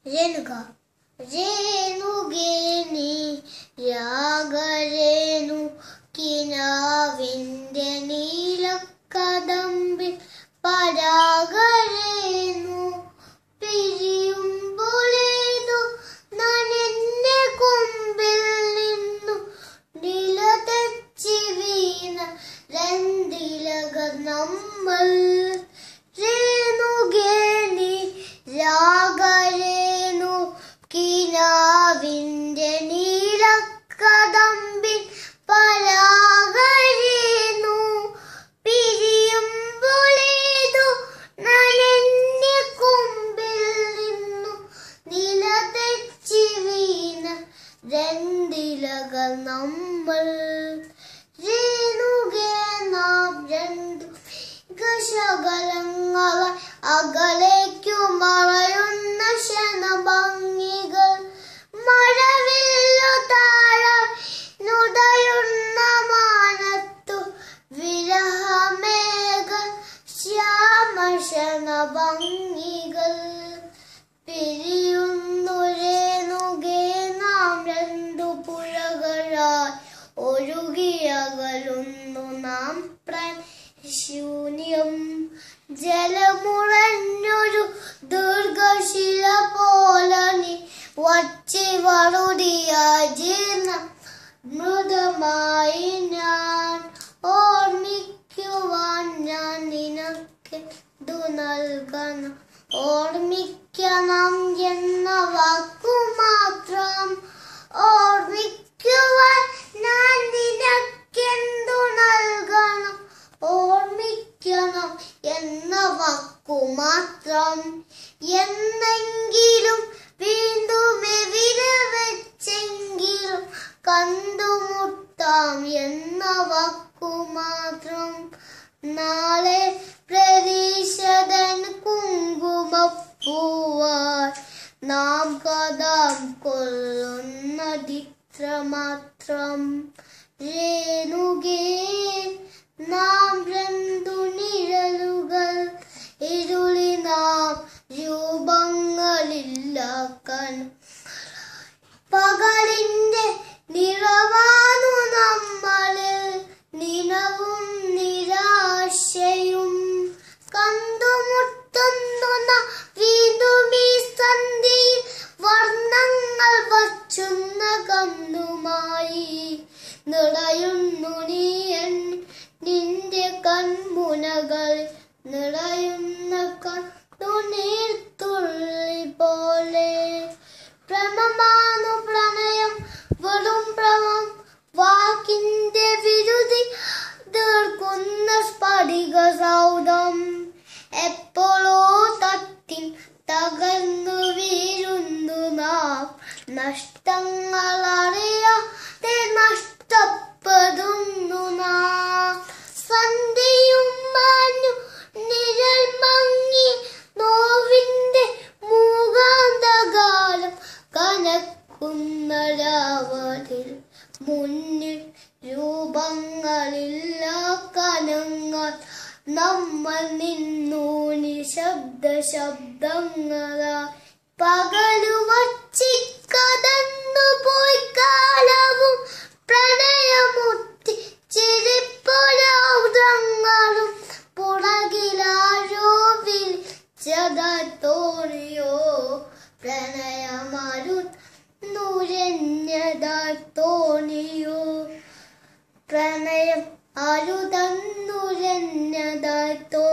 रेणुका रेणुगे നീ രാഗരേണു കിനാവിന്റെ നീലക്കദമ്പിൽ പരാഗരേണു പിരിയുമ്പോളേതോ നനെന്നെ കൊമ്പിൽ നിന്നു നിലതെച്ചി വീണ രണ്ടിലകൾ നമ്മൾ രേണുകേ നീ രാഗരേണു കിനാവിന്റെ നീലക്കദമ്പിൽ പരാഗരേണു പിരിയുമ്പോളേതോ നനഞ്ഞ കൊമ്പിൽ നിന്നു നിലതെച്ചി വീണ രണ്ടിലകൾ നമ്മൾ രേണുകേ നാം രണ്ടു ശകലങ്ങളായി അകലേക്കു മറയുന്ന ക്ഷണഭംഗികൾ മഴവില്ലു താഴെയുടയുന്ന മാനത്തു വിരഹമേഘ ശ്യാമ ക്ഷണഭംഗികൾ പിരിയുന്നു രേണുകേ നാം രണ്ടു പുഴകളായി ഒഴുകിയകലുന്നു നാം ശൂന്യം ജലമുറഞ്ഞൊരു ദുർഗശില പോലനി വച്ചി വറുതിയ ജീർണ മൃദമായി ഞാൻ ഓർമ്മിക്കുവാൻ ഞാൻ നിനക്കെന്തു നൽകണം ഓർമ്മിക്കണം എന്ന വാക്കു മാത്രം ഓർമ്മിക്കുവാൻ ഞാൻ നിനക്കെന്തു നൽകണം ഓർമ്മിക്കണം എന്ന വാക്കു മാത്രം എന്നെങ്കിലും വീണ്ടും എവിടെ വെച്ചെങ്കിലും കണ്ടുമുട്ടാം എന്ന വാക്കു മാത്രം നാളെ പ്രതീക്ഷതൻ കുങ്കുമപ്പൂവായി നാം കഥാം കൊള്ളുന്നതിത്ര മാത്രം രേണുകേ നാം രണ്ടു നിഴലുകൾ ഇരുളി നാം രൂപങ്ങളില്ലാക്കാൻ പകലിന്റെ നിറവാണു നമ്മളിൽ നിലവും നിരാശയും കണ്ടുമുട്ടുന്ന വീണ്ടും ഈ സന്ധിയിൽ വർണ്ണങ്ങൾ വച്ചുന്ന കണ്ണുമായി നിറയുന്നു നീ നിന്റെ കൺമുനകൾ നിറയുന്ന കണ്ണുനീർത്തുള്ളി പോലെ പ്രമമാണു പ്രണയം വെറും ഭ്രമം വാക്കിന്റെ വിരുതി തീർക്കുന്ന സ്ഫടിക സൗധം എപ്പോഴോ തട്ടിൽ തകർന്നു വീഴുന്നു നാം നഷ്ടങ്ങളറിയാതെ നഷ്ടപ്പെടുന്നു നാം സന്ധ്യയും മാഞ്ഞു നിഴൽ മങ്ങി നോവിന്റെ മൂകാന്തകാലം കനക്കുന്ന രാവതിൽ മുന്നിൽ രൂപങ്ങളില്ല കനങ്ങൾ നമ്മൾ നിന്നു നിശബ്ദ ശബ്ദങ്ങളായി പകലു വച്ചിക്കടന്നു പോയി കാലവും പ്രണയമുത്തി ചിരിപ്പൊരൗദ്രങ്ങളും പുറകിലാരോ വിളിച്ചതായി തോന്നിയോ പ്രണയമാരു നുരഞ്ഞതായി തോന്നിയോ പ്രണയം അരുതന്നുരഞ്ഞതായി തോന്നിയോ